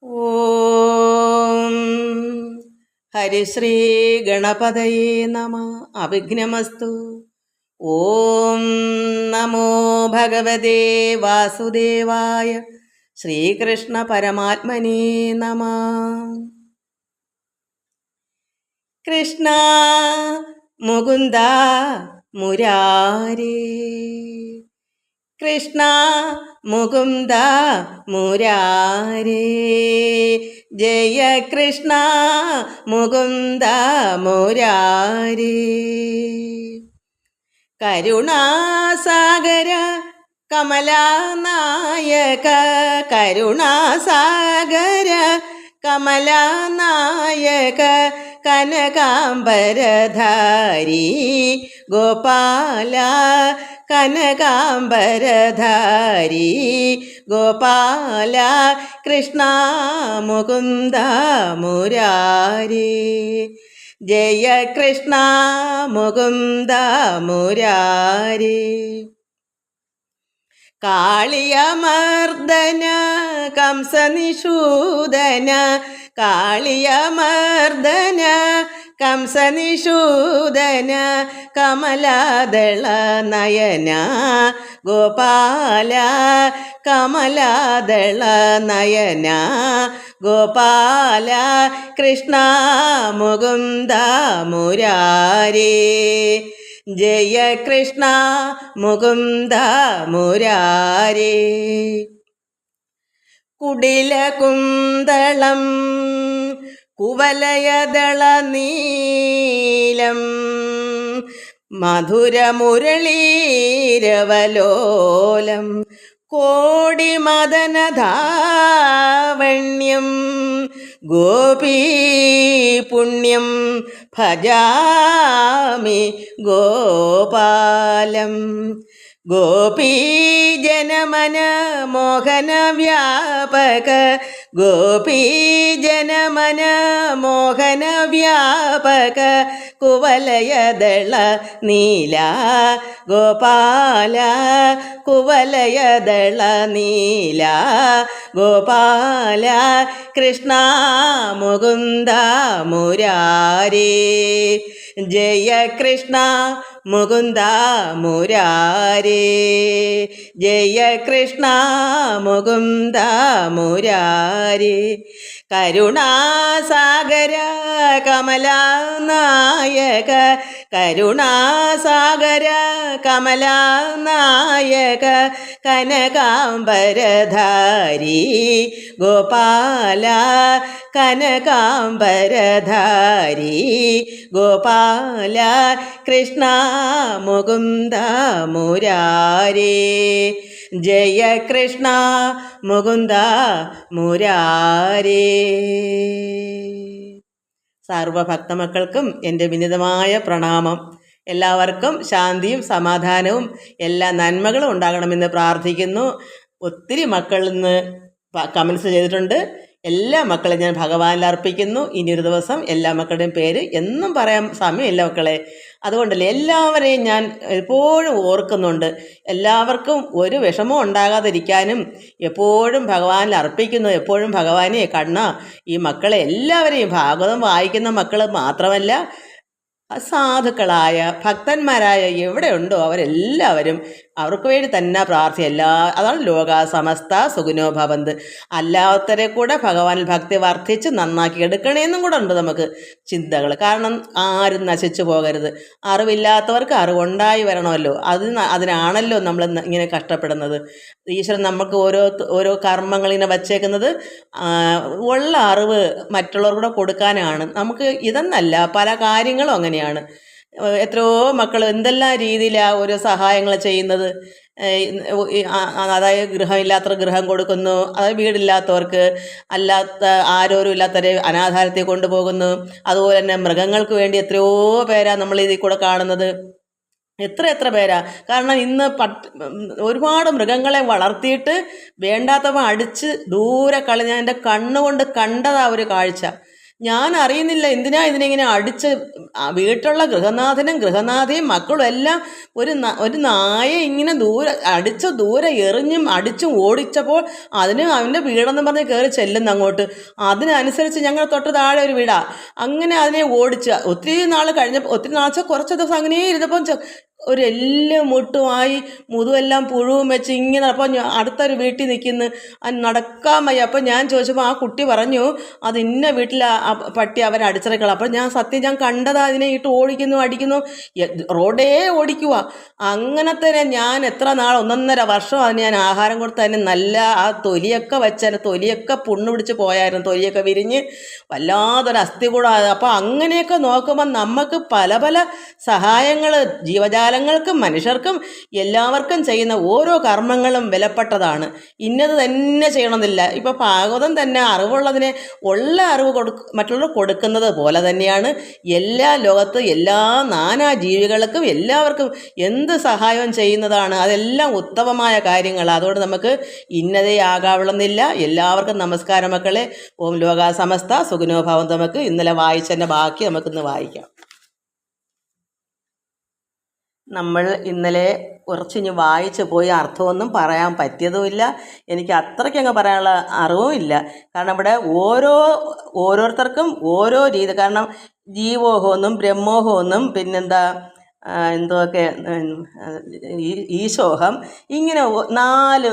ഓം ഹരിശ്രീ ഗണപതയേ നമ. അവിഘ്നമസ്തു. ഓം നമോ ഭഗവതേ വാസുദേവായ. ശ്രീകൃഷ്ണ പരമാത്മനേ നമ. കൃഷ്ണ മുകുന്ദ മുരാരേ, കൃഷ്ണ മുകുന്ദ മുരാരേ, ജയ കൃഷ്ണ മുകുന്ദ മുരാരേ. കരുണാസാഗര കമലാനായക, കരുണാസാഗര കമലാനായക, കനകാംബരധാരി ഗോപാല, കനകാംബരധാരി ഗോപാല, കൃഷ്ണ മുകുന്ദ മുരാരേ, ജയ കൃഷ്ണ മുകുന്ദ മുരാരേ. കാളിയമർദ്ദന കംസനിഷൂദന, കാളിയമർദ്ദന കംസനിഷൂദന, കമലാദള നയന ഗോപാല, കമലാദള നയന ഗോപാല, കൃഷ്ണ മുകുന്ദ മുരാരേ, ജയ കൃഷ്ണ മുകുന്ദ മുരാരേ. കുടിലകുന്തളം കുവലയദള നീലം, മധുരമുരളീരവലോലം, കോടിമദനധാവണ്യം, ഗോപീ പുണ്യം ഭജാമി ഗോപാലം. ഗോപീജനമന മോഹന വ്യാപക, ഗോപീജനമന മോഹന വ്യാപക, കുവലയദള നീല ഗോപാല, കുവലയദള നീല ഗോപാല, കൃഷ്ണ മുകുന്ദ മുരാരേ, ജയ കൃഷ്ണ മുകുന്ദ മുരാരേ, ജയ കൃഷ്ണ മുകുന്ദ മുരാരേ. കരുണാസാഗര കമലാനായക, കരുണാസാഗര കമലാനായക, കനകാംബരധാരി ഗോപാല, കനകാംബരധാരി ഗോപാല, കൃഷ്ണ മുകുന്ദ മുരാരേ, ജയ കൃഷ്ണ മുകുന്ദ മുരാരേ. സർവഭക്തമക്കൾക്കും എൻ്റെ വിനീതമായ പ്രണാമം. എല്ലാവർക്കും ശാന്തിയും സമാധാനവും എല്ലാ നന്മകളും ഉണ്ടാകണമെന്ന് പ്രാർത്ഥിക്കുന്നു. ഒത്തിരി മക്കൾ ഇന്ന് കമൻസ് ചെയ്തിട്ടുണ്ട്. എല്ലാ മക്കളെയും ഞാൻ ഭഗവാനിൽ അർപ്പിക്കുന്നു. ഇനിയൊരു ദിവസം എല്ലാ മക്കളുടെയും പേര് എന്നും പറയാൻ സമയമില്ല മക്കളെ. അതുകൊണ്ടല്ലേ എല്ലാവരെയും ഞാൻ എപ്പോഴും ഓർക്കുന്നുണ്ട്. എല്ലാവർക്കും ഒരു വിഷമവും ഉണ്ടാകാതിരിക്കാനും എപ്പോഴും ഭഗവാനിൽ അർപ്പിക്കുന്നു. എപ്പോഴും ഭഗവാനെ കണ്ണ ഈ മക്കളെ എല്ലാവരെയും, ഭാഗവതം വായിക്കുന്ന മക്കൾ മാത്രമല്ല സാധുക്കളായ ഭക്തന്മാരായ എവിടെയുണ്ടോ അവരെല്ലാവരും അവർക്ക് വേണ്ടി തന്നെ അതാണ് ലോക സമസ്ത സുഖിനോ ഭവന്ത്. അല്ലാത്തവരെ കൂടെ ഭഗവാനിൽ ഭക്തി വർദ്ധിച്ച് നന്നാക്കി എടുക്കണേന്നും കൂടെ ഉണ്ട് നമുക്ക് ചിന്തകൾ. കാരണം ആരും നശിച്ചു പോകരുത്. അറിവില്ലാത്തവർക്ക് അറിവുണ്ടായി വരണമല്ലോ. അതിനാണല്ലോ നമ്മൾ ഇങ്ങനെ കഷ്ടപ്പെടുന്നത്. ഈശ്വരൻ നമുക്ക് ഓരോ കർമ്മങ്ങളിങ്ങനെ വച്ചേക്കുന്നത് ഉള്ള അറിവ് മറ്റുള്ളവർക്കൂടെ കൊടുക്കാനാണ്. നമുക്ക് ഇതെന്നല്ല, പല കാര്യങ്ങളും അങ്ങനെയാണ്. എത്രയോ മക്കൾ എന്തെല്ലാം രീതിയിലാണ് ഓരോ സഹായങ്ങൾ ചെയ്യുന്നത്. അതായത് ഗൃഹമില്ലാത്തവർക്ക് ഗൃഹം കൊടുക്കുന്നു, അതായത് വീടില്ലാത്തവർക്ക്, അല്ലാത്ത ആരോരും ഇല്ലാത്തവരെ അനാഥാലയത്തിൽ കൊണ്ടുപോകുന്നു. അതുപോലെ തന്നെ മൃഗങ്ങൾക്ക് വേണ്ടി എത്രയോ പേരാ നമ്മൾ ഇതിൽ കൂടെ കാണുന്നത്. എത്ര പേരാ. കാരണം ഇന്ന് ഒരുപാട് മൃഗങ്ങളെ വളർത്തിയിട്ട് വേണ്ടാത്തവ അടിച്ച് ദൂരെ കളഞ്ഞ എൻ്റെ കണ്ണുകൊണ്ട് കണ്ടതാ ഒരു കാഴ്ച. ഞാൻ അറിയുന്നില്ല എന്തിനാ ഇതിനെങ്ങനെ അടിച്ച് വീട്ടിലുള്ള ഗൃഹനാഥയും മക്കളും എല്ലാം ഒരു നായെ ഇങ്ങനെ ദൂരെ എറിഞ്ഞും അടിച്ചും ഓടിച്ചപ്പോൾ അതിന് അവൻ്റെ വീടെന്ന് പറഞ്ഞ് കയറി ചെല്ലുന്നു അങ്ങോട്ട്. അതിനനുസരിച്ച് ഞങ്ങൾ തൊട്ട് താഴെ ഒരു വീടാ, അങ്ങനെ അതിനെ ഓടിച്ച് ഒത്തിരി നാൾ കുറച്ച് ദിവസം അങ്ങനെ ഇരുന്നപ്പം ഒരു എല്ല് മുട്ടുമായി മുതുവെല്ലാം പുഴുവും വെച്ച് ഇങ്ങനെ. അപ്പോൾ അടുത്തൊരു വീട്ടിൽ നിൽക്കുന്നു, അത് നടക്കാൻ വയ്യ. അപ്പോൾ ഞാൻ ചോദിച്ചപ്പോൾ ആ കുട്ടി പറഞ്ഞു അത് ഇന്ന വീട്ടിൽ പട്ടി അവരെ അടിച്ചിറക്കണം. അപ്പോൾ ഞാൻ കണ്ടതാ അതിനെ ഇട്ട് ഓടിക്കുന്നു അടിക്കുന്നു, റോഡേ ഓടിക്കുക. അങ്ങനെ തന്നെ ഞാൻ എത്ര നാൾ 1.5 വർഷം അതിന് ഞാൻ ആഹാരം കൊടുത്ത് അതിന് നല്ല ആ തൊലിയൊക്കെ വെച്ചതിന് തൊലിയൊക്കെ പുണ്ണ് പിടിച്ച് പോയായിരുന്നു, തൊലിയൊക്കെ വിരിഞ്ഞ് വല്ലാതൊരു അസ്ഥി കൂടാതെ. അപ്പോൾ അങ്ങനെയൊക്കെ നോക്കുമ്പോൾ നമുക്ക് പല പല സഹായങ്ങൾ ജീവജാലങ്ങൾക്കും മനുഷ്യർക്കും എല്ലാവർക്കും ചെയ്യുന്ന ഓരോ കർമ്മങ്ങളും വിലപ്പെട്ടതാണ്. ഇന്നത് തന്നെ ചെയ്യണമെന്നില്ല. ഇപ്പോൾ ഭാഗവതം തന്നെ അറിവുള്ളതിനെ ഉള്ള അറിവ് മറ്റുള്ളവർ കൊടുക്കുന്നത് പോലെ തന്നെയാണ് എല്ലാ ലോകത്ത് എല്ലാ നാനാ ജീവികൾക്കും എല്ലാവർക്കും എന്ത് സഹായവും ചെയ്യുന്നതാണ്. അതെല്ലാം ഉത്തമമായ കാര്യങ്ങൾ. അതുകൊണ്ട് നമുക്ക് ഇന്നതേ ആകാവുള്ളുന്നില്ല. എല്ലാവർക്കും നമസ്കാരം മക്കളെ. ഓം ലോകാ സമസ്ത സുഖിനോ ഭവന്തു. നമുക്ക് ഇന്നലെ വായിച്ചതിൻ്റെ ബാക്കി നമുക്കിന്ന് വായിക്കാം. നമ്മൾ ഇന്നലെ കുറച്ചിഞ്ഞ് വായിച്ച് പോയി അർത്ഥമൊന്നും പറയാൻ പറ്റിയതുമില്ല. എനിക്ക് അത്രയ്ക്കങ്ങ് പറയാനുള്ള അറിവുമില്ല. കാരണം ഇവിടെ ഓരോരുത്തർക്കും ഓരോ രീതി. കാരണം ജീവോഹമെന്നും ബ്രഹ്മോഹമെന്നും പിന്നെന്താ എന്തൊക്കെ ഈശോഹം, ഇങ്ങനെ 4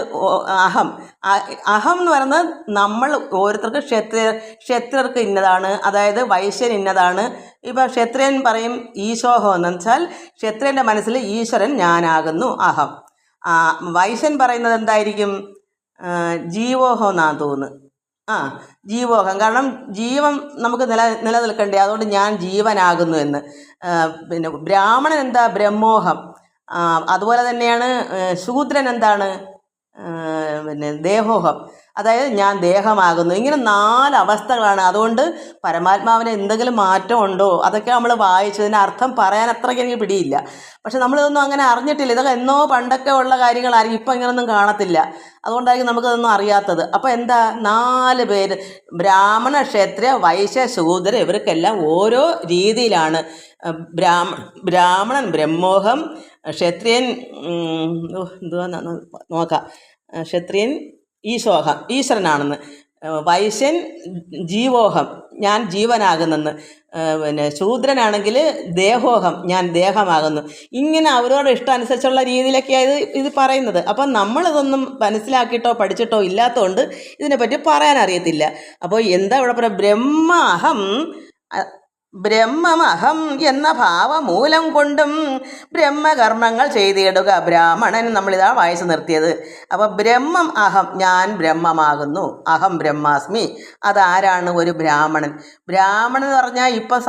അഹം എന്ന് പറയുന്നത് നമ്മൾ ഓരോരുത്തർക്ക് ക്ഷത്രിയർക്ക് ഇന്നതാണ്, അതായത് വൈശ്യൻ ഇന്നതാണ്. ഇപ്പം ക്ഷത്രിയൻ പറയും ഈശോഹം എന്ന് വെച്ചാൽ ക്ഷത്രിയൻ്റെ മനസ്സിൽ ഈശ്വരൻ ഞാനാകുന്നു അഹം. വൈശ്യൻ പറയുന്നത് എന്തായിരിക്കും? ജീവോഹം എന്നാണ് തോന്നുന്നു. ജീവോഹം. കാരണം ജീവൻ നമുക്ക് നിലനിൽക്കണ്ടേ, അതുകൊണ്ട് ഞാൻ ജീവനാകുന്നു എന്ന്. പിന്നെ ബ്രാഹ്മണൻ എന്താ? ബ്രഹ്മോഹം. അതുപോലെ തന്നെയാണ് ശൂദ്രൻ എന്താണ്? പിന്നെ ദേഹോഹം, അതായത് ഞാൻ ദേഹമാകുന്നു. ഇങ്ങനെ 4 അവസ്ഥകളാണ്. അതുകൊണ്ട് പരമാത്മാവിന് എന്തെങ്കിലും മാറ്റം ഉണ്ടോ അതൊക്കെ നമ്മൾ വായിച്ചതിന് അർത്ഥം പറയാൻ അത്രയ്ക്ക് എനിക്ക് പിടിയില്ല. പക്ഷെ നമ്മളിതൊന്നും അങ്ങനെ അറിഞ്ഞിട്ടില്ല. ഇതൊക്കെ എന്നോ പണ്ടൊക്കെ ഉള്ള കാര്യങ്ങളായിരിക്കും, ഇപ്പം ഇങ്ങനൊന്നും കാണത്തില്ല. അതുകൊണ്ടായിരിക്കും നമുക്കതൊന്നും അറിയാത്തത്. അപ്പോൾ എന്താ 4 പേര് ബ്രാഹ്മണ ക്ഷത്രിയ വൈശ്യ ശൂദ്ര ഇവർക്കെല്ലാം ഓരോ രീതിയിലാണ്. ബ്രാഹ്മണൻ ബ്രഹ്മോഹം, ക്ഷത്രിയൻ എന്തുവാ നോക്കാം, ക്ഷത്രിയൻ ഈശ്വരനാണെന്ന്, വൈശ്യൻ ജീവോഹം ഞാൻ ജീവനാകുന്നെന്ന്, പിന്നെ ശൂദ്രനാണെങ്കിൽ ദേഹോഹം ഞാൻ ദേഹമാകുന്നു. ഇങ്ങനെ അവരവരുടെ ഇഷ്ടമനുസരിച്ചുള്ള രീതിയിലൊക്കെയാണ് ഇത് പറയുന്നത്. അപ്പം നമ്മളിതൊന്നും മനസ്സിലാക്കിയിട്ടോ പഠിച്ചിട്ടോ ഇല്ലാത്തതുകൊണ്ട് ഇതിനെപ്പറ്റി പറയാൻ അറിയത്തില്ല. അപ്പോൾ എന്താ ഇവിടെ പറയുക? ബ്രഹ്മമഹം എന്ന ഭാവമൂലം കൊണ്ടും ബ്രഹ്മകർമ്മങ്ങൾ ചെയ്തിടുക ബ്രാഹ്മണൻ. നമ്മളിതാ വായിച്ചു നിർത്തിയത്. അപ്പോൾ ബ്രഹ്മം അഹം, ഞാൻ ബ്രഹ്മമാകുന്നു, അഹം ബ്രഹ്മാസ്മി. അതാരാണ്? ഒരു ബ്രാഹ്മണൻ. ബ്രാഹ്മണൻ എന്ന് പറഞ്ഞാൽ ഇപ്പം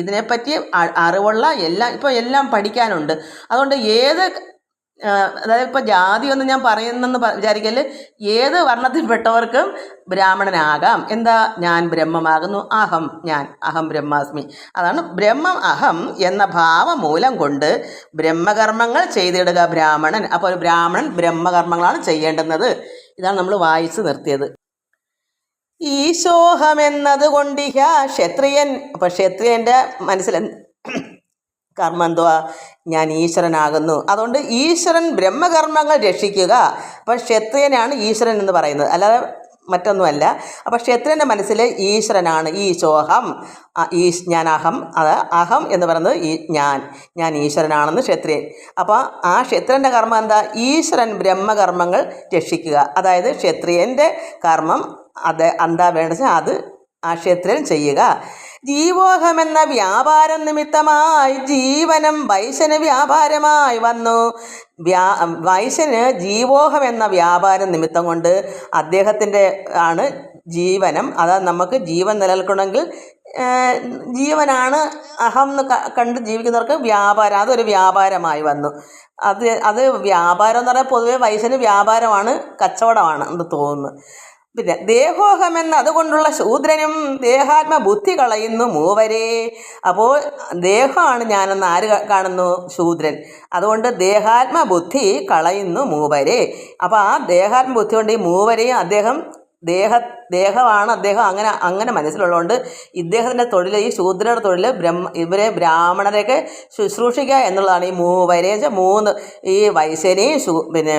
ഇതിനെപ്പറ്റി അറിവുള്ള എല്ലാം പഠിക്കാനുണ്ട്. അതുകൊണ്ട് അതായത് ഇപ്പോൾ ജാതിയൊന്നും ഞാൻ പറയുന്നെന്ന് വിചാരിക്കല്, ഏത് വർണ്ണത്തിൽപ്പെട്ടവർക്കും ബ്രാഹ്മണനാകാം. എന്താ? ഞാൻ ബ്രഹ്മമാകുന്നു, അഹം ബ്രഹ്മാസ്മി. അതാണ് ബ്രഹ്മം അഹം എന്ന ഭാവമൂലം കൊണ്ട് ബ്രഹ്മകർമ്മങ്ങൾ ചെയ്തിടുക ബ്രാഹ്മണൻ. അപ്പോൾ ഒരു ബ്രാഹ്മണൻ ബ്രഹ്മകർമ്മങ്ങളാണ് ചെയ്യേണ്ടുന്നത്. ഇതാണ് നമ്മൾ വായിച്ച് നിർത്തിയത്. ഈശോഹമെന്നത് കൊണ്ടിഹ ക്ഷത്രിയൻ. അപ്പോൾ ക്ഷത്രിയൻ്റെ മനസ്സിൽ കർമ്മം എന്തുവാ? ഞാൻ ഈശ്വരനാകുന്നു. അതുകൊണ്ട് ഈശ്വരൻ ബ്രഹ്മകർമ്മങ്ങൾ രക്ഷിക്കുക. അപ്പോൾ ക്ഷത്രിയനാണ് ഈശ്വരൻ എന്ന് പറയുന്നത്, അല്ലാതെ മറ്റൊന്നുമല്ല. അപ്പോൾ ക്ഷത്രിയൻ്റെ മനസ്സിൽ ഈശ്വരനാണ് ഈശോഹം, ഞാൻ അഹം എന്ന് പറയുന്നത് ഞാൻ ഈശ്വരനാണെന്ന് ക്ഷത്രിയൻ. അപ്പോൾ ആ ക്ഷത്രിയൻ്റെ കർമ്മം എന്താ? ഈശ്വരൻ ബ്രഹ്മകർമ്മങ്ങൾ രക്ഷിക്കുക. അതായത് ക്ഷത്രിയൻ്റെ കർമ്മം എന്താ വേണ്ടത് അത് ആ ക്ഷത്രിയൻ ചെയ്യുക. ജീവോഹമെന്ന വ്യാപാരം നിമിത്തമായി ജീവനം വൈശ്യന് വ്യാപാരമായി വന്നു. വൈശ്യന് ജീവോഹം എന്ന വ്യാപാരം നിമിത്തം കൊണ്ട് അദ്ദേഹത്തിൻ്റെ ആണ് ജീവനം. അതായത് നമുക്ക് ജീവൻ നിലനിൽക്കണമെങ്കിൽ ജീവനാണ് അഹം എന്ന് കണ്ട് ജീവിക്കുന്നവർക്ക് വ്യാപാരം, അതൊരു വ്യാപാരമായി വന്നു. അത് വ്യാപാരം എന്ന് പറഞ്ഞാൽ പൊതുവെ വൈശ്യന് വ്യാപാരമാണ്, കച്ചവടമാണ് എന്ന് തോന്നുന്നു. പിന്നെ ദേഹോഹമെന്ന് അതുകൊണ്ടുള്ള ശൂദ്രനും ദേഹാത്മബുദ്ധി കളയുന്നു മൂവരെ. അപ്പോൾ ദേഹമാണ് ഞാനെന്ന് ആര് കാണുന്നു? ശൂദ്രൻ. അതുകൊണ്ട് ദേഹാത്മബുദ്ധി കളയുന്നു മൂവരെ. അപ്പോൾ ആ ദേഹാത്മബുദ്ധി കൊണ്ട് ഈ മൂവരെയും അദ്ദേഹം ദേഹമാണ് അദ്ദേഹം അങ്ങനെ അങ്ങനെ മനസ്സിലുള്ളതുകൊണ്ട് ഇദ്ദേഹത്തിൻ്റെ തൊഴിൽ, ഈ ശൂദ്രയുടെ തൊഴിൽ ഇവരെ ബ്രാഹ്മണരെയൊക്കെ ശുശ്രൂഷിക്കുക എന്നുള്ളതാണ്. ഈ മൂവരെ മൂന്ന്, ഈ വൈശ്യനെയും പിന്നെ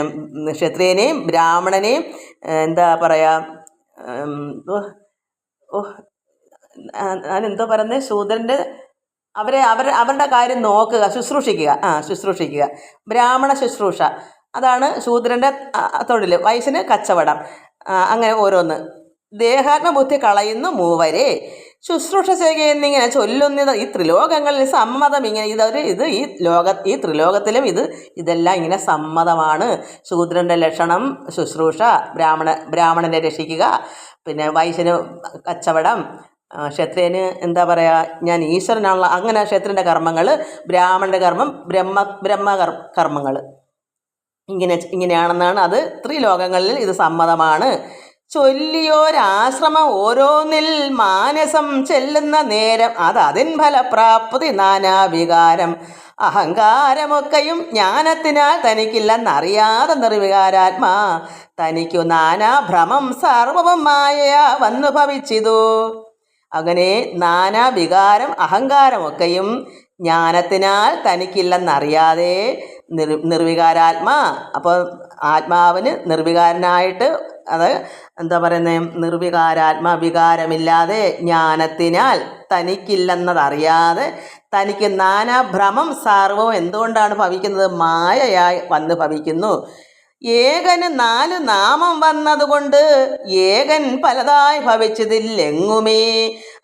ക്ഷത്രിയനെയും ബ്രാഹ്മണനെയും എന്താ പറയുക, ഞാനെന്തോ പറയുന്നത്, ശൂദ്രൻ്റെ അവരുടെ കാര്യം നോക്കുക, ശുശ്രൂഷിക്കുക. ബ്രാഹ്മണ ശുശ്രൂഷ അതാണ് ശൂദ്രൻ്റെ തൊഴിൽ. വൈശ്യന് കച്ചവടം. അങ്ങനെ ഓരോന്ന്. ദേഹാത്മബുദ്ധി കളയുന്നു മൂവരെ ശുശ്രൂഷ ചെയ്യുന്നിങ്ങനെ ചൊല്ലുന്നത് ഈ ത്രിലോകങ്ങളിൽ സമ്മതം. ഇങ്ങനെ ഈ ത്രിലോകത്തിലും ഇതെല്ലാം ഇങ്ങനെ സമ്മതമാണ്. ശൂദ്രൻ്റെ ലക്ഷണം ശുശ്രൂഷ, ബ്രാഹ്മണനെ രക്ഷിക്കുക, പിന്നെ വൈശ്യന് കച്ചവടം, ക്ഷത്രിയന് എന്താ പറയുക, ഞാൻ ഈശ്വരനാണല്ലോ, അങ്ങനെ ക്ഷത്രിയൻ്റെ കർമ്മങ്ങൾ, ബ്രാഹ്മണൻ്റെ കർമ്മം കർമ്മങ്ങൾ ഇങ്ങനെയാണെന്നാണ്. അത് ത്രിലോകങ്ങളിൽ ഇത് സമ്മതമാണ്. ചൊല്ലിയോരാശ്രമം ഓരോന്നിൽ മാനസം ചെല്ലുന്ന നേരം അതിൻ ഫലപ്രാപ്തി നാനാവികാരം അഹങ്കാരമൊക്കെയും ജ്ഞാനത്തിനാൽ തനിക്കില്ലെന്നറിയാതെ നിർവികാരാത്മാ തനിക്കു നാനാഭ്രമം സർവവും മായയാ വന്നു ഭവിച്ചിതു. അങ്ങനെ നാനാവികാരം അഹങ്കാരമൊക്കെയും ജ്ഞാനത്തിനാൽ തനിക്കില്ലെന്നറിയാതെ നിർവികാരാത്മാ. അപ്പോൾ ആത്മാവിന് നിർവികാരനായിട്ട്, അത് എന്താ പറയുന്നത്, നിർവികാരാത്മാ, വികാരമില്ലാതെ ജ്ഞാനത്തിനാൽ തനിക്കില്ലെന്നതറിയാതെ തനിക്ക് നാനാഭ്രമം സർവവും എന്തുകൊണ്ടാണ് ഭവിക്കുന്നത്? മായയായി വന്ന് ഭവിക്കുന്നു. ഏകന് 4 നാമം വന്നതുകൊണ്ട് ഏകൻ പലതായി ഭവിച്ചതില്ലെങ്ങുമേ.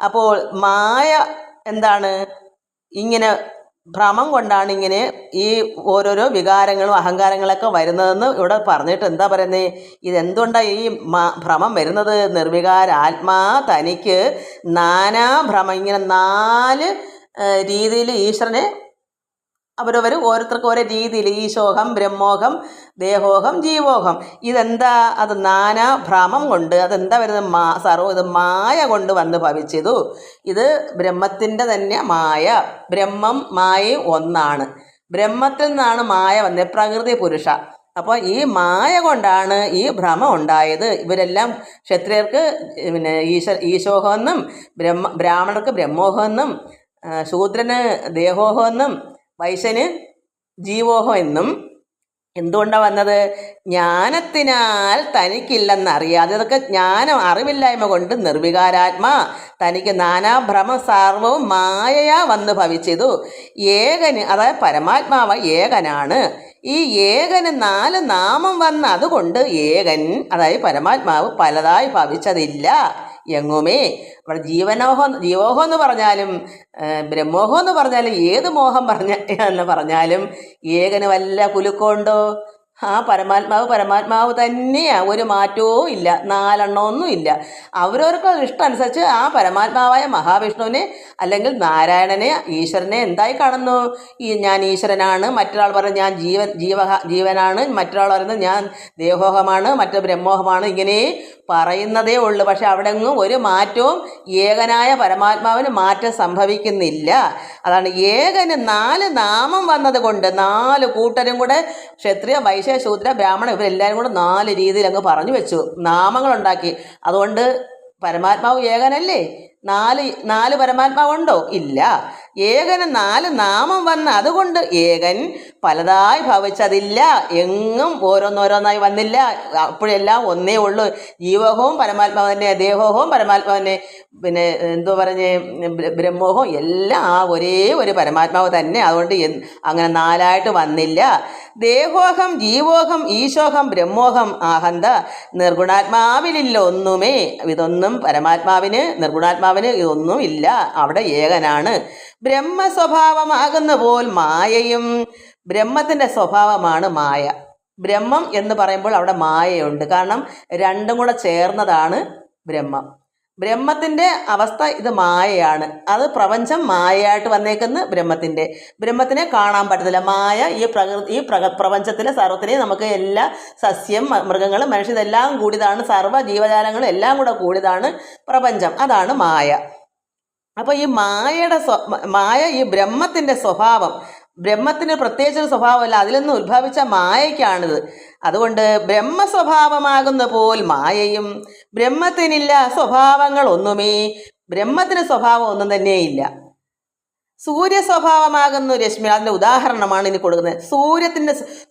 അപ്പോൾ മായ എന്താണ്? ഇങ്ങനെ ഭ്രമം കൊണ്ടാണ് ഇങ്ങനെ ഈ ഓരോരോ വികാരങ്ങളും അഹങ്കാരങ്ങളൊക്കെ വരുന്നതെന്ന് ഇവിടെ പറഞ്ഞിട്ട് എന്താ പറയുന്നത്? ഇതെന്തുകൊണ്ടാണ് ഈ ഭ്രമം വരുന്നത്? നിർവികാരാത്മാ തനിക്ക് നാനാഭ്രമം, ഇങ്ങനെ 4 രീതിയിൽ ഈശ്വരനെ അവരവർ ഓരോരുത്തർക്കും ഓരോ രീതിയിൽ, ഈശോഹം, ബ്രഹ്മോഹം, ദേഹോഹം, ജീവോഹം. ഇതെന്താ? അത് നാനാഭ്രമം കൊണ്ട്. അതെന്താ വരുന്നത്? ഇത് മായ കൊണ്ട് വന്ന് ഭവിച്ചതു. ഇത് ബ്രഹ്മത്തിൻ്റെ തന്നെ മായ. ബ്രഹ്മം മായയും ഒന്നാണ്. ബ്രഹ്മത്തിൽ നിന്നാണ് മായ വന്നത്, പ്രകൃതി പുരുഷ. അപ്പോൾ ഈ മായ കൊണ്ടാണ് ഈ ഭ്രമം ഉണ്ടായത്. ഇവരെല്ലാം ക്ഷത്രിയർക്ക് പിന്നെ ഈശോഹമെന്നും ബ്രാഹ്മണർക്ക് ബ്രഹ്മോഹമെന്നും ശൂദ്രന് ദേഹോഹമെന്നും വൈശ്യന് ജീവോഹം എന്നും. എന്തുകൊണ്ടാണ് വന്നത്? ജ്ഞാനത്തിനാൽ തനിക്കില്ലെന്നറിയാതെ. ഇതൊക്കെ ജ്ഞാനം, അറിവില്ലായ്മ കൊണ്ട് നിർവികാരാത്മാ തനിക്ക് നാനാഭ്രമം സർവവും മായയാ വന്ന് ഭവിച്ചതു. ഏകന്, അതായത് പരമാത്മാവ് ഏകനാണ്. ഈ ഏകന് 4 നാമം വന്ന അതുകൊണ്ട് ഏകൻ, അതായത് പരമാത്മാവ് പലതായി ഭവിച്ചതില്ല എങ്ങുമേ. അവിടെ ജീവോഹം എന്ന് പറഞ്ഞാലും ബ്രഹ്മോഹം എന്ന് പറഞ്ഞാലും ഏത് മോഹം എന്ന് പറഞ്ഞാലും ഏകന് വല്ല കുലുക്കമുണ്ടോ? ആ പരമാത്മാവ് തന്നെയാണ്. ഒരു മാറ്റവും ഇല്ല, 4 എണ്ണമൊന്നും ഇല്ല. അവരവർക്ക് ഇഷ്ടം അനുസരിച്ച് ആ പരമാത്മാവായ മഹാവിഷ്ണുവിനെ അല്ലെങ്കിൽ നാരായണനെ, ഈശ്വരനെ എന്തായി കാണുന്നു? ഞാൻ ഈശ്വരനാണ്, മറ്റൊരാൾ പറയുന്നത് ഞാൻ ജീവനാണ്, മറ്റൊരാൾ പറയുന്നത് ഞാൻ ദേഹോഹമാണ്, മറ്റു ബ്രഹ്മോഹമാണ്, ഇങ്ങനെ പറയുന്നതേ ഉള്ളൂ. പക്ഷെ അവിടെങ്ങും ഒരു മാറ്റവും ഏകനായ പരമാത്മാവിന് മാറ്റം സംഭവിക്കുന്നില്ല. അതാണ് ഏകന് 4 നാമം വന്നത് കൊണ്ട് 4 കൂട്ടരും കൂടെ, ക്ഷത്രിയ, വൈശ്യ, ശൂദ്ര, ബ്രാഹ്മണ, ഇവരെല്ലാവരും കൂടെ 4 രീതിയിൽ അങ്ങ് പറഞ്ഞു വെച്ചു, നാമങ്ങളുണ്ടാക്കി. അതുകൊണ്ട് പരമാത്മാവ് ഏകനല്ലേ? 4 പരമാത്മാവുണ്ടോ? ഇല്ല. ഏകന് 4 നാമം വന്ന അതുകൊണ്ട് ഏകൻ പലതായി ഭവിച്ചതില്ല. എങ്ങും ഓരോന്നോരോന്നായി വന്നില്ല. അപ്പോഴെല്ലാം ഒന്നേ ഉള്ളൂ. ജീവോഹവും പരമാത്മാവ് തന്നെ, ദേഹോഹവും പരമാത്മാവ് തന്നെ, പിന്നെ എന്തോ പറഞ്ഞ് ബ്രഹ്മോഹം, എല്ലാം ആ ഒരേ ഒരു പരമാത്മാവ് തന്നെ. അതുകൊണ്ട് അങ്ങനെ 4ആയിട്ട് വന്നില്ല. ദേഹോഹം, ജീവോഹം, ഈശോഹം, ബ്രഹ്മോഹം, ആഹന്ത നിർഗുണാത്മാവിലില്ല ഒന്നുമേ. ഇതൊന്നും പരമാത്മാവിന്, നിർഗുണാത്മാവിന് ഇതൊന്നും ഇല്ല. അവിടെ ഏകനാണ്. ബ്രഹ്മസ്വഭാവമാകുന്ന പോൽ മായയും, ബ്രഹ്മത്തിൻ്റെ സ്വഭാവമാണ് മായ. ബ്രഹ്മം എന്ന് പറയുമ്പോൾ അവിടെ മായയുണ്ട്. കാരണം രണ്ടും കൂടെ ചേർന്നതാണ് ബ്രഹ്മം. ബ്രഹ്മത്തിൻ്റെ അവസ്ഥ ഇത് മായയാണ്. അത് പ്രപഞ്ചം മായയായിട്ട് വന്നേക്കുന്ന ബ്രഹ്മത്തിനെ കാണാൻ പറ്റത്തില്ല. മായ ഈ പ്രപഞ്ചത്തിലെ സർവ്വത്തിനെയും നമുക്ക് എല്ലാ സസ്യം, മൃഗങ്ങളും, മനുഷ്യർ ഇതെല്ലാം കൂടിയതാണ്, സർവ്വ ജീവജാലങ്ങളും എല്ലാം കൂടെ കൂടിയതാണ് പ്രപഞ്ചം. അതാണ് മായ. അപ്പോൾ ഈ മായ ഈ ബ്രഹ്മത്തിൻ്റെ സ്വഭാവം, ബ്രഹ്മത്തിന് പ്രത്യേകിച്ചൊരു സ്വഭാവമല്ല, അതിൽ നിന്ന് ഉത്ഭവിച്ച മായയ്ക്കാണിത്. അതുകൊണ്ട് ബ്രഹ്മസ്വഭാവമാകുന്ന പോൽ മായയും ബ്രഹ്മത്തിനില്ല സ്വഭാവങ്ങൾ ഒന്നുമേ. ബ്രഹ്മത്തിന് സ്വഭാവം ഒന്നും തന്നെയില്ല. സൂര്യ സ്വഭാവമാകുന്ന രശ്മി, അതിൻ്റെ ഉദാഹരണമാണ് ഇനി കൊടുക്കുന്നത്.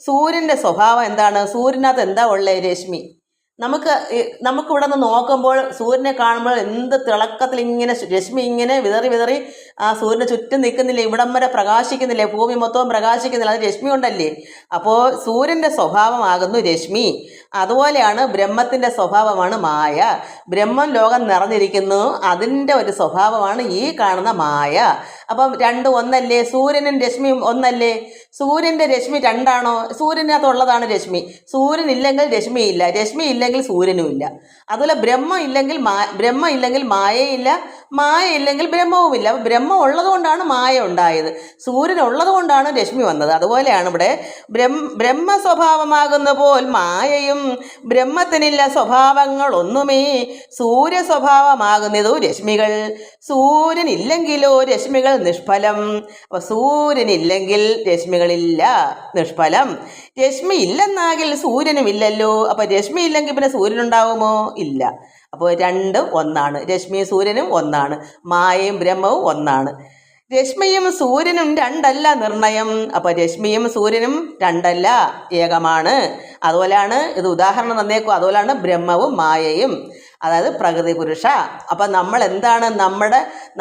സൂര്യൻ്റെ സ്വഭാവം എന്താണ്? സൂര്യനകത്ത് എന്താ ഉള്ളത്? രശ്മി. നമുക്കിവിടെ നിന്ന് നോക്കുമ്പോൾ സൂര്യനെ കാണുമ്പോൾ എന്ത് തിളക്കത്തിൽ ഇങ്ങനെ രശ്മി ഇങ്ങനെ വിതറി വിതറി ആ സൂര്യന് ചുറ്റും നിൽക്കുന്നില്ലേ, ഇവിടം വരെ പ്രകാശിക്കുന്നില്ലേ, ഭൂമി മൊത്തവും പ്രകാശിക്കുന്നില്ല, അത് രശ്മി ഉണ്ടല്ലേ. അപ്പോൾ സൂര്യൻ്റെ സ്വഭാവമാകുന്നു രശ്മി. അതുപോലെയാണ് ബ്രഹ്മത്തിൻ്റെ സ്വഭാവമാണ് മായ. ബ്രഹ്മം ലോകം നിറഞ്ഞിരിക്കുന്നു, അതിൻ്റെ ഒരു സ്വഭാവമാണ് ഈ കാണുന്ന മായ. അപ്പം രണ്ടും ഒന്നല്ലേ? സൂര്യനും രശ്മിയും ഒന്നല്ലേ? സൂര്യൻ്റെ രശ്മി രണ്ടാണോ? സൂര്യനകത്തുള്ളതാണ് രശ്മി. സൂര്യൻ ഇല്ലെങ്കിൽ രശ്മി ഇല്ല, രശ്മി ഇല്ലെങ്കിൽ സൂര്യനും ഇല്ല. അതുപോലെ ബ്രഹ്മം ഇല്ലെങ്കിൽ മായയില്ല, മായ ഇല്ലെങ്കിൽ ബ്രഹ്മവുമില്ല. അപ്പോൾ ബ്രഹ്മം ഉള്ളത് കൊണ്ടാണ് മായ ഉണ്ടായത്, സൂര്യൻ ഉള്ളത് കൊണ്ടാണ് രശ്മി വന്നത്. അതുപോലെയാണ് ഇവിടെ ബ്രഹ്മ സ്വഭാവമാകുന്ന പോൽ മായയും ബ്രഹ്മത്തിനില്ല സ്വഭാവങ്ങൾ ഒന്നുമേ. സൂര്യ സ്വഭാവമാകുന്നതോ രശ്മികൾ, സൂര്യനില്ലെങ്കിലോ രശ്മികൾ നിഷ്ഫലം. അപ്പോൾ സൂര്യനില്ലെങ്കിൽ രശ്മികളില്ല, നിഷ്ഫലം. രശ്മി ഇല്ലെന്നാകിൽ സൂര്യനും ഇല്ലല്ലോ. അപ്പോൾ രശ്മി ഇല്ലെങ്കിൽ പിന്നെ സൂര്യനുണ്ടാവുമോ? ഇല്ല. അപ്പോൾ രണ്ടും ഒന്നാണ്, രശ്മിയും സൂര്യനും ഒന്നാണ്, മായയും ബ്രഹ്മവും ഒന്നാണ്. രശ്മിയും സൂര്യനും രണ്ടല്ല നിർണയം. അപ്പോൾ രശ്മിയും സൂര്യനും രണ്ടല്ല, ഏകമാണ്. അതുപോലെയാണ് ഇത് ഉദാഹരണം തന്നേക്കും. അതുപോലെയാണ് ബ്രഹ്മവും മായയും, അതായത് പ്രകൃതി പുരുഷ. അപ്പം നമ്മൾ എന്താണ്?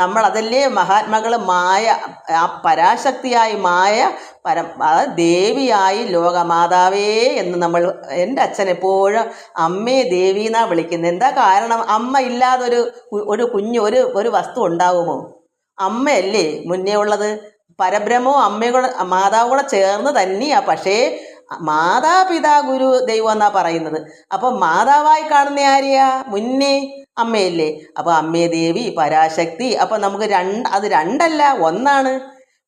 നമ്മൾ അതല്ലേ മഹാത്മാക്കൾ മായ, ആ പരാശക്തിയായി മായ അതായത് ദേവിയായി ലോകമാതാവേ എന്ന് നമ്മൾ, എൻ്റെ അച്ഛൻ എപ്പോഴും അമ്മയെ ദേവി എന്നാണ് വിളിക്കുന്നത്. എന്താ കാരണം? അമ്മ ഇല്ലാതൊരു കുഞ്ഞ് ഒരു വസ്തു ഉണ്ടാവുമോ? അമ്മയല്ലേ മുന്നേ ഉള്ളത്. പരബ്രഹ്മവും അമ്മയും കൂടെ മാതാവും കൂടെ ചേർന്ന് തന്നെയാണ്. പക്ഷേ മാതാപിതാ ഗുരു ദൈവം എന്നാ പറയുന്നത്. അപ്പോൾ മാതാവായി കാണുന്ന ആരെയാ? മുന്നേ അമ്മയല്ലേ. അപ്പോൾ അമ്മയെ ദേവി, പരാശക്തി. അപ്പോൾ നമുക്ക് അത് രണ്ടല്ല, ഒന്നാണ്.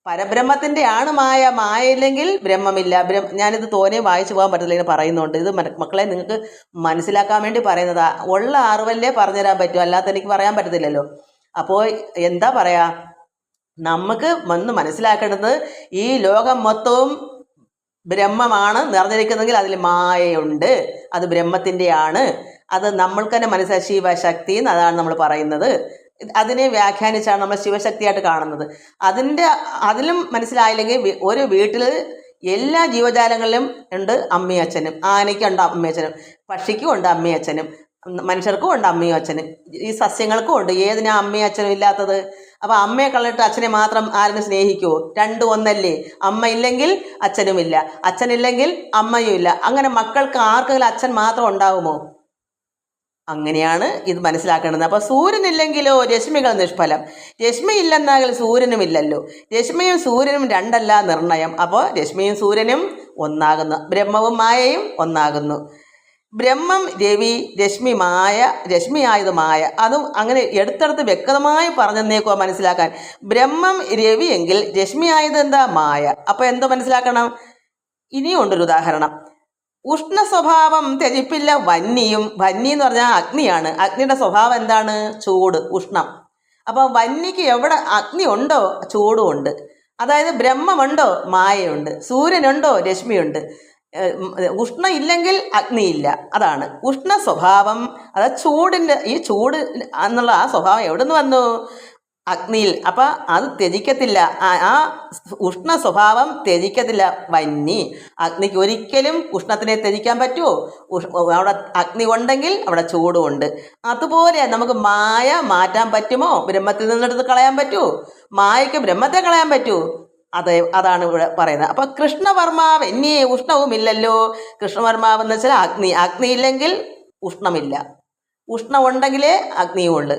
പരബ്രഹ്മത്തിൻ്റെ ആണ് മായ. മായ ഇല്ലെങ്കിൽ ബ്രഹ്മമില്ല. ഞാനിത് തോനെ വായിച്ചു പോകാൻ പറ്റില്ല, ഇങ്ങനെ പറയുന്നുണ്ട്. ഇത് മക്കളെ നിങ്ങൾക്ക് മനസ്സിലാക്കാൻ വേണ്ടി പറയുന്നതാ. ഉള്ള അറിവല്ലേ പറഞ്ഞുതരാൻ പറ്റും, അല്ലാത്ത എനിക്ക് പറയാൻ പറ്റത്തില്ലല്ലോ. അപ്പോൾ എന്താ പറയാ, നമുക്ക് ഒന്ന് മനസ്സിലാക്കേണ്ടത് ഈ ലോകം മൊത്തവും ബ്രഹ്മമാണ് നിറഞ്ഞിരിക്കുന്നെങ്കിൽ അതിൽ മായയുണ്ട്, അത് ബ്രഹ്മത്തിൻ്റെ ആണ്. അത് നമ്മൾക്ക് തന്നെ മനസ്സിലായി. ശിവശക്തി അതാണ് നമ്മൾ പറയുന്നത്. അതിനെ വ്യാഖ്യാനിച്ചാണ് നമ്മൾ ശിവശക്തിയായിട്ട് കാണുന്നത്. അതിലും മനസ്സിലായില്ലെങ്കിൽ ഒരു വീട്ടിൽ എല്ലാ ജീവജാലങ്ങളിലും ഉണ്ട് അമ്മയും അച്ഛനും. ആനയ്ക്കുണ്ട് അമ്മയും അച്ഛനും, പക്ഷിക്കും ഉണ്ട് അമ്മയും അച്ഛനും, മനുഷ്യർക്കും ഉണ്ട് അമ്മയും അച്ഛനും, ഈ സസ്യങ്ങൾക്കും ഉണ്ട്. ഏതിനാ അമ്മയും അച്ഛനും ഇല്ലാത്തത്? അപ്പോൾ അമ്മയെ കളഞ്ഞിട്ട് അച്ഛനെ മാത്രം ആരും സ്നേഹിക്കുമോ? രണ്ടും ഒന്നല്ലേ. അമ്മ ഇല്ലെങ്കിൽ അച്ഛനുമില്ല, അച്ഛനില്ലെങ്കിൽ അമ്മയും ഇല്ല. അങ്ങനെ മക്കൾക്ക് ആർക്കെങ്കിലും അച്ഛൻ മാത്രം ഉണ്ടാവുമോ? അങ്ങനെയാണ് ഇത് മനസ്സിലാക്കേണ്ടത്. അപ്പോൾ സൂര്യനില്ലെങ്കിലോ രശ്മികൾ നിഷ്ഫലം. രശ്മി ഇല്ലെന്നാകിൽ സൂര്യനും ഇല്ലല്ലോ. രശ്മിയും സൂര്യനും രണ്ടല്ല നിർണയം. അപ്പോൾ രശ്മിയും സൂര്യനും ഒന്നാകുന്നു, ബ്രഹ്മവും മായയും ഒന്നാകുന്നു. ബ്രഹ്മം രവി, രശ്മി മായ, രശ്മിയായത് മായ. അതും അങ്ങനെ എടുത്തെടുത്ത് വ്യക്തമായി പറഞ്ഞേക്കുക മനസ്സിലാക്കാൻ. ബ്രഹ്മം രവി എങ്കിൽ രശ്മിയായത് എന്താ? മായ. അപ്പോൾ എന്തോ മനസ്സിലാക്കണം? ഇനിയും ഉണ്ടൊരു ഉദാഹരണം. ഉഷ്ണ സ്വഭാവം ത്യജിപ്പില്ല വന്നിയും. വന്നി എന്ന് പറഞ്ഞാൽ അഗ്നിയാണ്. അഗ്നിയുടെ സ്വഭാവം എന്താണ്? ചൂട്, ഉഷ്ണം. അപ്പോൾ വന്നിക്ക് എവിടെ അഗ്നി ഉണ്ടോ ചൂടും ഉണ്ട്. അതായത് ബ്രഹ്മമുണ്ടോ മായയുണ്ട്, സൂര്യനുണ്ടോ രശ്മിയുണ്ട്. ഉഷ്ണം ഇല്ലെങ്കിൽ അഗ്നിയില്ല. അതാണ് ഉഷ്ണ സ്വഭാവം. അതായത് ചൂടിൻ്റെ ഈ ചൂട് എന്നുള്ള ആ സ്വഭാവം എവിടെ നിന്ന് വന്നു? അഗ്നിയിൽ. അപ്പം അത് ത്യജിക്കത്തില്ല, ആ ഉഷ്ണ സ്വഭാവം ത്യജിക്കത്തില്ല വന്നി. അഗ്നിക്ക് ഒരിക്കലും ഉഷ്ണത്തിനെ ത്യജിക്കാൻ പറ്റുമോ? അവിടെ അഗ്നി ഉണ്ടെങ്കിൽ അവിടെ ചൂടുമുണ്ട്. അതുപോലെ നമുക്ക് മായ മാറ്റാൻ പറ്റുമോ? ബ്രഹ്മത്തിൽ നിന്നെടുത്ത് കളയാൻ പറ്റുമോ? മായയ്ക്ക് ബ്രഹ്മത്തെ കളയാൻ പറ്റുമോ? അതാണ് ഇവിടെ പറയുന്നത്. അപ്പം കൃഷ്ണവർമാവ് എന്നിയേ ഉഷ്ണവുമില്ലല്ലോ. കൃഷ്ണവർമാവ് എന്ന് വെച്ചാൽ അഗ്നി. അഗ്നി ഇല്ലെങ്കിൽ ഉഷ്ണമില്ല, ഉഷ്ണം ഉണ്ടെങ്കിലേ അഗ്നിയും ഉണ്ട്.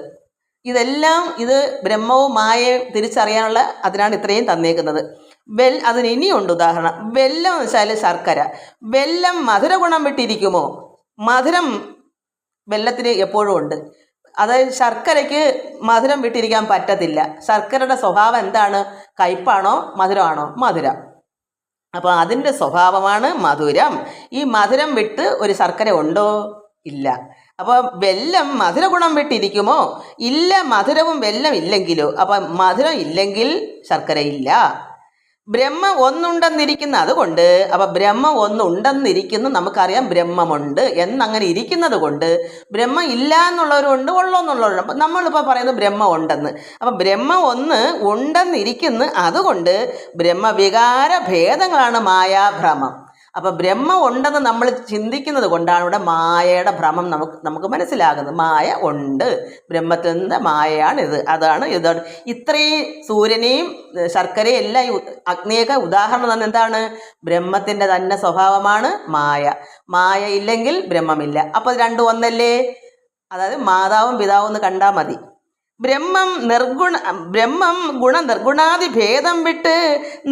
ഇതെല്ലാം ഇത് ബ്രഹ്മവും മായയും തിരിച്ചറിയാനുള്ള അതിനാണ് ഇത്രയും തന്നേക്കുന്നത്. അതിന് ഇനിയുണ്ട് ഉദാഹരണം. വെല്ലം എന്ന് വെച്ചാൽ ശർക്കര. വെല്ലം മധുര ഗുണം വിട്ടിരിക്കുമോ? മധുരം വെല്ലത്തിന് എപ്പോഴും ഉണ്ട്. അതായത് ശർക്കരയ്ക്ക് മധുരം വിട്ടിരിക്കാൻ പറ്റത്തില്ല. ശർക്കരയുടെ സ്വഭാവം എന്താണ്? കയ്പാണോ മധുരമാണോ? മധുരം. അപ്പോൾ അതിൻ്റെ സ്വഭാവമാണ് മധുരം. ഈ മധുരം വിട്ട് ഒരു ശർക്കര ഉണ്ടോ? ഇല്ല. അപ്പോൾ വെല്ലം മധുര ഗുണം വിട്ടിരിക്കുമോ? ഇല്ല, മധുരവും വെല്ലം ഇല്ലെങ്കിലോ. അപ്പം മധുരം ഇല്ലെങ്കിൽ ശർക്കര ഇല്ല. ബ്രഹ്മം ഒന്നുണ്ടെന്നിരിക്കുന്ന അതുകൊണ്ട് അപ്പൊ ബ്രഹ്മം ഒന്നുണ്ടെന്നിരിക്കുന്നു നമുക്കറിയാം ബ്രഹ്മമുണ്ട് എന്നങ്ങനെ ഇരിക്കുന്നത് കൊണ്ട് ബ്രഹ്മം ഇല്ല എന്നുള്ളവരുണ്ട് ഉള്ളതെന്നുള്ളവരുണ്ട്. അപ്പം നമ്മളിപ്പോൾ പറയുന്നത് ബ്രഹ്മം ഉണ്ടെന്ന്. അപ്പം ബ്രഹ്മം ഒന്ന് ഉണ്ടെന്നിരിക്കുന്നു അതുകൊണ്ട് ബ്രഹ്മവികാര ഭേദങ്ങളാണ് മായാഭ്രമം. അപ്പം ബ്രഹ്മം ഉണ്ടെന്ന് നമ്മൾ ചിന്തിക്കുന്നത് കൊണ്ടാണ് ഇവിടെ മായയുടെ ഭ്രമം നമുക്ക് മനസ്സിലാകുന്നത്. മായ ഉണ്ട്, ബ്രഹ്മത്തിൽ നിന്ന് മായയാണിത്. ഇതാണ് ഇത്രയും സൂര്യനെയും ശർക്കരയും എല്ലാം അഗ്നിയൊക്കെ ഉദാഹരണം തന്നെ എന്താണ്? ബ്രഹ്മത്തിൻ്റെ തന്നെ സ്വഭാവമാണ് മായ. മായ ഇല്ലെങ്കിൽ ബ്രഹ്മമില്ല. അപ്പോൾ രണ്ടും ഒന്നല്ലേ? അതായത് മാതാവും പിതാവും എന്ന് കണ്ടാൽ മതി. ബ്രഹ്മം നിർഗുണാദി ഭേദം വിട്ട്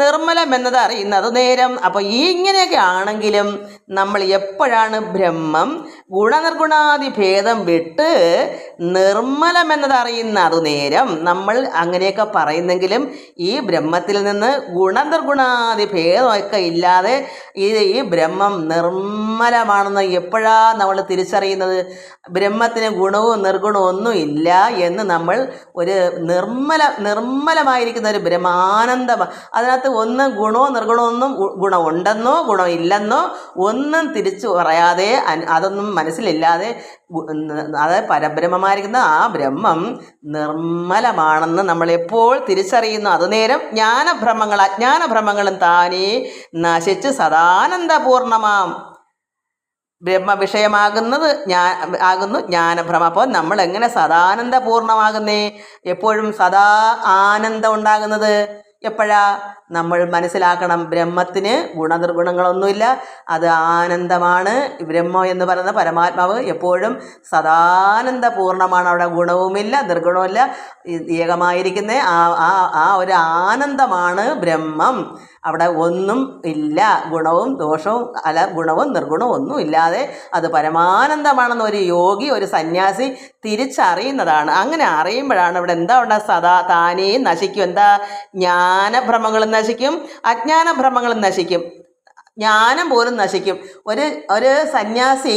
നിർമ്മലം എന്നത് അറിയുന്നത് നേരം. അപ്പോൾ ഇങ്ങനെയൊക്കെ ആണെങ്കിലും നമ്മൾ എപ്പോഴാണ് ബ്രഹ്മം ഗുണനിർഗുണാദി ഭേദം വിട്ട് നിർമ്മലം എന്നത് അറിയുന്നത് നേരം. നമ്മൾ അങ്ങനെയൊക്കെ പറയുന്നെങ്കിലും ഈ ബ്രഹ്മത്തിൽ നിന്ന് ഗുണനിർഗുണാദി ഭേദമൊക്കെ ഇല്ലാതെ ഈ ബ്രഹ്മം നിർമ്മലമാണെന്ന് എപ്പോഴാണ് നമ്മൾ തിരിച്ചറിയുന്നത്? ബ്രഹ്മത്തിന് ഗുണവും നിർഗുണവും ഒന്നും ഇല്ല എന്ന് നമ്മൾ ഒരു നിർമ്മലമായിരിക്കുന്ന ഒരു ബ്രഹ്മാനന്ദം, അതിനകത്ത് ഒന്നും ഗുണമോ നിർഗുണമൊന്നും ഗുണമുണ്ടെന്നോ ഗുണമില്ലെന്നോ ഒന്നും തിരിച്ചു പറയാതെ അതൊന്നും മനസ്സിലില്ലാതെ അതായത് പരബ്രഹ്മമായിരിക്കുന്ന ആ ബ്രഹ്മം നിർമ്മലമാണെന്ന് നമ്മൾ എപ്പോൾ തിരിച്ചറിയുന്നു അതുനേരം അജ്ഞാനഭ്രമങ്ങളും താനേ നശിച്ച് സദാനന്ദപൂർണമാം ബ്രഹ്മവിഷയമാകുന്നത് ആകുന്നു ജ്ഞാനഭ്രമം. അപ്പോൾ നമ്മൾ എങ്ങനെ സദാനന്ദപൂർണ്ണമാകുന്നേ? എപ്പോഴും സദാ ആനന്ദം ഉണ്ടാകുന്നത് എപ്പോഴാ? നമ്മൾ മനസ്സിലാക്കണം, ബ്രഹ്മത്തിന് ഗുണനിർഗുണങ്ങളൊന്നുമില്ല, അത് ആനന്ദമാണ്. ബ്രഹ്മം എന്ന് പറയുന്ന പരമാത്മാവ് എപ്പോഴും സദാനന്ദപൂർണ്ണമാണ്. അവിടെ ഗുണവുമില്ല നിർഗുണവുമില്ല, ഏകമായിരിക്കുന്ന ആ ഒരു ആനന്ദമാണ് ബ്രഹ്മം. അവിടെ ഒന്നും ഇല്ല, ഗുണവും ദോഷവും ഗുണവും നിർഗുണവും ഒന്നും ഇല്ലാതെ അത് പരമാനന്ദമാണെന്ന് ഒരു യോഗി, ഒരു സന്യാസി തിരിച്ചറിയുന്നതാണ്. അങ്ങനെ അറിയുമ്പോഴാണ് ഇവിടെ എന്താ സദാ താനേ നശിക്കും. എന്താ? ജ്ഞാനഭ്രമങ്ങളും നശിക്കും, അജ്ഞാനഭ്രമങ്ങളും നശിക്കും, ജ്ഞാനം പോലും നശിക്കും. ഒരു സന്യാസി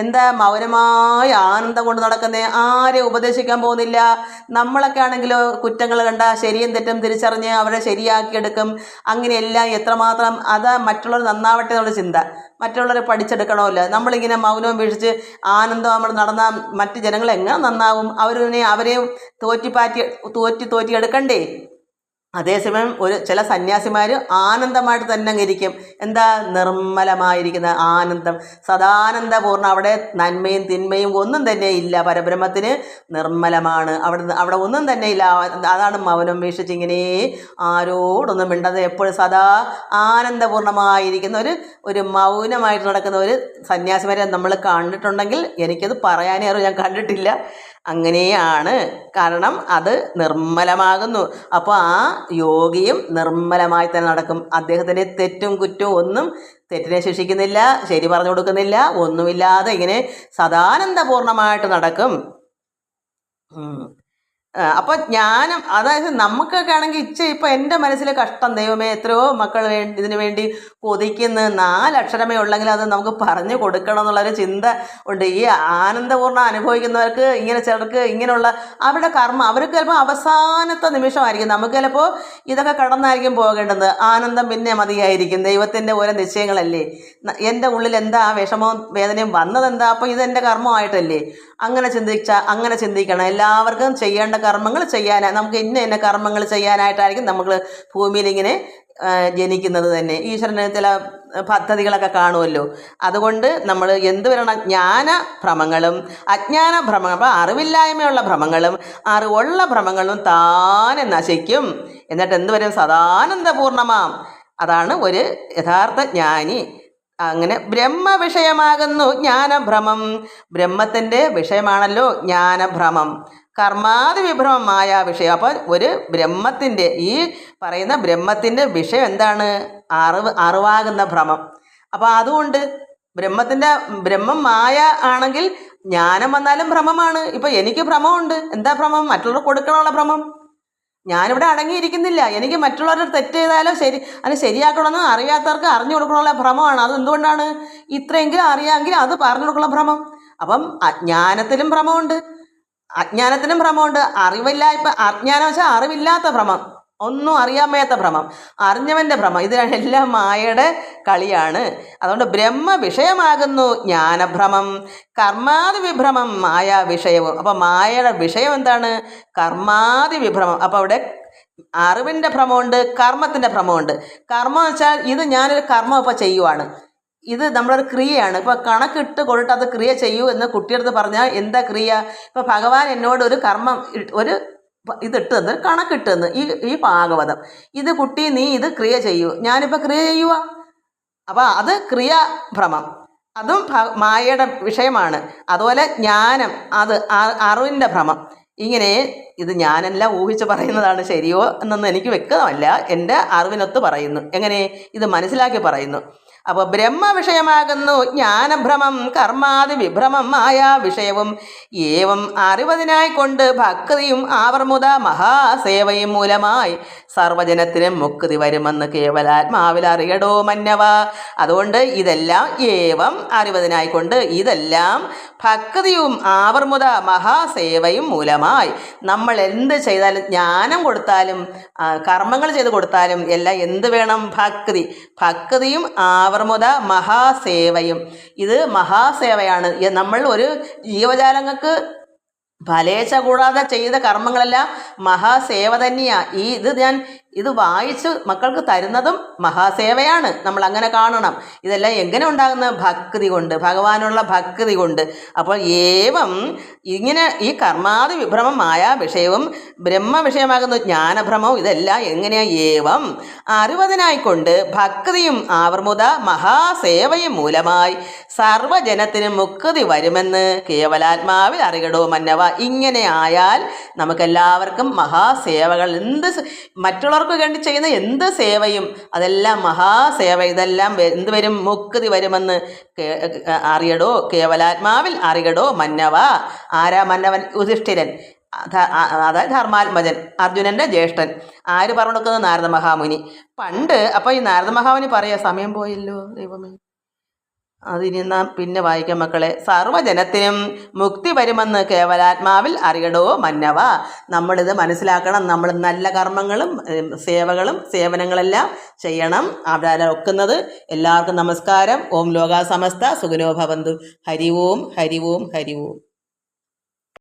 എന്താ മൗനമായ ആനന്ദം കൊണ്ട് നടക്കുന്നേ? ആരെ ഉപദേശിക്കാൻ പോകുന്നില്ല. നമ്മളൊക്കെ ആണെങ്കിലോ കുറ്റങ്ങൾ കണ്ട ശരിയും തെറ്റും തിരിച്ചറിഞ്ഞ് അവരെ ശരിയാക്കിയെടുക്കും. അങ്ങനെയെല്ലാം എത്രമാത്രം മറ്റുള്ളവർ നന്നാവട്ടെ എന്നുള്ള ചിന്ത, മറ്റുള്ളവരെ പഠിച്ചെടുക്കണമല്ലോ. നമ്മളിങ്ങനെ മൗനവും വീക്ഷിച്ച് ആനന്ദം നമ്മൾ നടന്നാൽ മറ്റ് ജനങ്ങൾ എങ്ങനെ നന്നാവും? അവരെയും തോറ്റി എടുക്കണ്ടേ? അതേസമയം ചില സന്യാസിമാർ ആനന്ദമായിട്ട് തന്നെ ഇരിക്കും. എന്താ? നിർമ്മലമായിരിക്കുന്ന ആനന്ദം, സദാനന്ദപൂർണ്ണം. അവിടെ നന്മയും തിന്മയും ഒന്നും തന്നെ ഇല്ല. പരബ്രഹ്മത്തിന് നിർമ്മലമാണ്. അവിടെ ഒന്നും തന്നെ ഇല്ല. അതാണ് മൗനം വീക്ഷിച്ച് ഇങ്ങനെ ആരോടൊന്നും മിണ്ടാതെ എപ്പോഴും സദാ ആനന്ദപൂർണ്ണമായിരിക്കുന്ന ഒരു മൗനമായിട്ട് നടക്കുന്ന ഒരു സന്യാസിമാരെ നമ്മൾ കണ്ടിട്ടുണ്ടെങ്കിൽ എനിക്കത് പറയാനേ അറിയാം, ഞാൻ കണ്ടിട്ടില്ല. അങ്ങനെയാണ്, കാരണം അത് നിർമ്മലമാകുന്നു. അപ്പോൾ ആ യോഗിയും നിർമ്മലമായി തന്നെ നടക്കും. അദ്ദേഹത്തിൻ്റെ തെറ്റും കുറ്റവും ഒന്നും തെറ്റിനെ ശിക്ഷിക്കുന്നില്ല, ശരി പറഞ്ഞു കൊടുക്കുന്നില്ല, ഒന്നുമില്ലാതെ ഇങ്ങനെ സദാനന്ദപൂർണ്ണമായിട്ട് നടക്കും. അപ്പം ജ്ഞാനം, അതായത് നമുക്കൊക്കെ ആണെങ്കിൽ ഇപ്പം എൻ്റെ മനസ്സിൽ കഷ്ടം, ദൈവമേ എത്രയോ മക്കൾ ഇതിനു വേണ്ടി കൊതിക്കുന്ന 4 അക്ഷരമേ ഉള്ളെങ്കിൽ അത് നമുക്ക് പറഞ്ഞു കൊടുക്കണം എന്നുള്ളൊരു ചിന്ത ഉണ്ട്. ഈ ആനന്ദപൂർണ്ണം അനുഭവിക്കുന്നവർക്ക് ചിലർക്ക് ഇങ്ങനെയുള്ള അവരുടെ കർമ്മം അവർക്ക് ചിലപ്പോൾ അവസാനത്തെ നിമിഷമായിരിക്കും. നമുക്ക് ചിലപ്പോൾ ഇതൊക്കെ കടന്നായിരിക്കും പോകേണ്ടത്. ആനന്ദം പിന്നെ മതിയായിരിക്കും. ദൈവത്തിൻ്റെ ഓരോ നിശ്ചയങ്ങളല്ലേ. എൻ്റെ ഉള്ളിൽ എന്താ വിഷമവും വേദനയും വന്നതെന്താ? അപ്പോൾ ഇതെൻ്റെ കർമ്മമായിട്ടല്ലേ. അങ്ങനെ ചിന്തിക്കണം. എല്ലാവർക്കും ചെയ്യേണ്ട കർമ്മങ്ങൾ ചെയ്യാനായി നമുക്ക് ഇന്ന കർമ്മങ്ങൾ ചെയ്യാനായിട്ടായിരിക്കും നമ്മൾ ഭൂമിയിൽ ഇങ്ങനെ ജനിക്കുന്നത് തന്നെ. ഈശ്വരന് ചില പദ്ധതികളൊക്കെ കാണുമല്ലോ. അതുകൊണ്ട് നമ്മൾ എന്ത് വരണം? ജ്ഞാനഭ്രമങ്ങളും അജ്ഞാനഭ്രമങ്ങളും, അപ്പോൾ അറിവില്ലായ്മയുള്ള ഭ്രമങ്ങളും അറിവുള്ള ഭ്രമങ്ങളും താനെ നശിക്കും. എന്നിട്ട് എന്ത് വരും? സദാനന്ദപൂർണ്ണമാം. അതാണ് ഒരു യഥാർത്ഥ ജ്ഞാനി. അങ്ങനെ ബ്രഹ്മവിഷയമാകുന്നു ജ്ഞാനഭ്രമം. ബ്രഹ്മത്തിൻ്റെ വിഷയമാണല്ലോ ജ്ഞാനഭ്രമം. കർമാതി വിഭ്രമമായ വിഷയം. അപ്പോൾ ഒരു ബ്രഹ്മത്തിൻ്റെ, ഈ പറയുന്ന ബ്രഹ്മത്തിൻ്റെ വിഷയം എന്താണ്? അറിവാകുന്ന ഭ്രമം. അപ്പോൾ അതുകൊണ്ട് ബ്രഹ്മം മായ ആണെങ്കിൽ ജ്ഞാനം വന്നാലും ഭ്രമമാണ്. ഇപ്പോൾ എനിക്ക് ഭ്രമമുണ്ട്. എന്താ ഭ്രമം? മറ്റുള്ളവർ കൊടുക്കണമുള്ള ഭ്രമം. ഞാനിവിടെ അടങ്ങിയിരിക്കുന്നില്ല. എനിക്ക് മറ്റുള്ളവർ തെറ്റ് ചെയ്താലും അത് ശരിയാക്കണമെന്ന് അറിയാത്തവർക്ക് അറിഞ്ഞു കൊടുക്കണമുള്ള ഭ്രമമാണ്. അതെന്തുകൊണ്ടാണ്? ഇത്രയെങ്കിലും അറിയാമെങ്കിൽ അത് പറഞ്ഞു കൊടുക്കണ ഭ്രമം. അപ്പം അജ്ഞാനത്തിലും ഭ്രമമുണ്ട്, അജ്ഞാനത്തിനും ഭ്രമമുണ്ട്. അജ്ഞാനം വെച്ചാൽ അറിവില്ലാത്ത ഭ്രമം. ഒന്നും അറിയാൻ മേത്ത ഭ്രമം, അറിഞ്ഞവൻ്റെ ഭ്രമം, ഇതിനെല്ലാം മായയുടെ കളിയാണ്. അതുകൊണ്ട് ബ്രഹ്മ വിഷയമാകുന്നു ജ്ഞാനഭ്രമം, കർമാതി വിഭ്രമം മായ വിഷയവും. അപ്പോൾ മായയുടെ വിഷയം എന്താണ്? കർമാതി വിഭ്രമം. അപ്പോൾ അവിടെ അറിവിൻ്റെ ഭ്രമമുണ്ട്, കർമ്മത്തിൻ്റെ ഭ്രമമുണ്ട്. കർമ്മം എന്ന് വെച്ചാൽ ഇത് ഞാനൊരു കർമ്മം ഇപ്പോൾ ചെയ്യുവാണ്, ഇത് നമ്മളൊരു ക്രിയയാണ്. ഇപ്പോൾ കണക്കിട്ട് കൊണ്ടിട്ട് അത് ക്രിയ ചെയ്യൂ എന്ന് കുട്ടിയെടുത്ത് പറഞ്ഞാൽ എന്താ ക്രിയ? ഇപ്പോൾ ഭഗവാൻ എന്നോട് ഒരു കർമ്മം ഒരു ഇതിട്ട് തന്ന്, കണക്കിട്ട് തന്ന്, ഈ ഭാഗവതം ഇത് കുട്ടി നീ ഇത് ക്രിയ ചെയ്യൂ, ഞാനിപ്പോൾ ക്രിയ ചെയ്യുക. അപ്പോൾ അത് ക്രിയാഭ്രമം, അതും മായയുടെ വിഷയമാണ്. അതുപോലെ ജ്ഞാനം, അത് അറിവിൻ്റെ ഭ്രമം. ഇങ്ങനെ ഇത് ഞാനെല്ലാം ഊഹിച്ച് പറയുന്നതാണ്, ശരിയോ എന്നൊന്നും എനിക്ക് വ്യക്തമല്ല, എൻ്റെ അറിവിനൊത്ത് പറയുന്നു. എങ്ങനെ ഇത് മനസ്സിലാക്കി പറയുന്നു. അപ്പോൾ ബ്രഹ്മ വിഷയമാകുന്നു ജ്ഞാനഭ്രമം, കർമാതി വിഭ്രമം മായ വിഷയവും. ഏവം അറിവതിനായിക്കൊണ്ട് ഭക്തിയും ആവർമുത മഹാസേവയും മൂലമായി സർവജനത്തിനും മുക്തി വരുമെന്ന് കേവലാത്മാവിൽ അറിയടോ മന്നവ. അതുകൊണ്ട് ഇതെല്ലാം ഏവം അറിവതിനായിക്കൊണ്ട്, ഇതെല്ലാം ഭക്തിയും ആവർമുത മഹാസേവയും മൂലമായി നമ്മൾ എന്ത് ചെയ്താലും, ജ്ഞാനം കൊടുത്താലും കർമ്മങ്ങൾ ചെയ്ത് കൊടുത്താലും എല്ലാം എന്ത് വേണം? ഭക്തി. ഭക്തിയും ആവർമുത മഹാസേവയും. ഇത് മഹാസേവയാണ്. നമ്മൾ ഒരു ജീവജാലങ്ങൾക്ക് ഫലേച്ഛ കൂടാതെ ചെയ്ത കർമ്മങ്ങളെല്ലാം മഹാസേവ തന്നെയാണ്. ഇത് വായിച്ച് മക്കൾക്ക് തരുന്നതും മഹാസേവയാണ്. നമ്മൾ അങ്ങനെ കാണണം. ഇതെല്ലാം എങ്ങനെ ഉണ്ടാകുന്നത്? ഭക്തി കൊണ്ട്, ഭഗവാനുള്ള ഭക്തി കൊണ്ട്. അപ്പോൾ ഏവം ഇങ്ങനെ ഈ കർമാതി വിഭ്രമം മായാ വിഷയവും ബ്രഹ്മ വിഷയമാകുന്ന ജ്ഞാനഭ്രമവും ഇതെല്ലാം എങ്ങനെയാ? ഏവം അറിവതിനായിക്കൊണ്ട് ഭക്തിയും ആവർമുത മഹാസേവയും മൂലമായി സർവജനത്തിനും മുക്തി വരുമെന്ന് കേവലാത്മാവിൽ അറിയടോ മന്നവ. ഇങ്ങനെ ആയാൽ നമുക്കെല്ലാവർക്കും മഹാസേവകൾ, മറ്റുള്ളവർക്ക് വേണ്ടി ചെയ്യുന്ന എന്ത് സേവയും അതെല്ലാം മഹാസേവ. ഇതെല്ലാം എന്ത് വരും? മുക്തി വരുമെന്ന് അറിയടോ, കേവലാത്മാവിൽ അറിയടോ മന്നവ. ആരാ മന്നവൻ? യുധിഷ്ഠിരൻ, അതായത് ധർമാത്മജൻ, അർജുനൻ്റെ ജ്യേഷ്ഠൻ. ആര് പറഞ്ഞു കൊടുക്കുന്നത്? നാരദ മഹാമുനി. പണ്ട് അപ്പോൾ ഈ നാരദ മഹാമുനി പറയാ, സമയം പോയല്ലോ ദൈവമേ, അതിനി നാം പിന്നെ വായിക്കാം മക്കളെ. സർവജനത്തിനും മുക്തി വരുമെന്ന് കേവലാത്മാവിൽ അറിയടോ മന്നവ. നമ്മളിത് മനസ്സിലാക്കണം. നമ്മൾ നല്ല കർമ്മങ്ങളും സേവകളും സേവനങ്ങളെല്ലാം ചെയ്യണം. അവിടെ ഒക്കുന്നത്. എല്ലാവർക്കും നമസ്കാരം. ഓം ലോകാ സമസ്ത സുഖിനോ ഭവന്തു. ഹരി ഓം, ഹരി ഓം, ഹരി ഓം.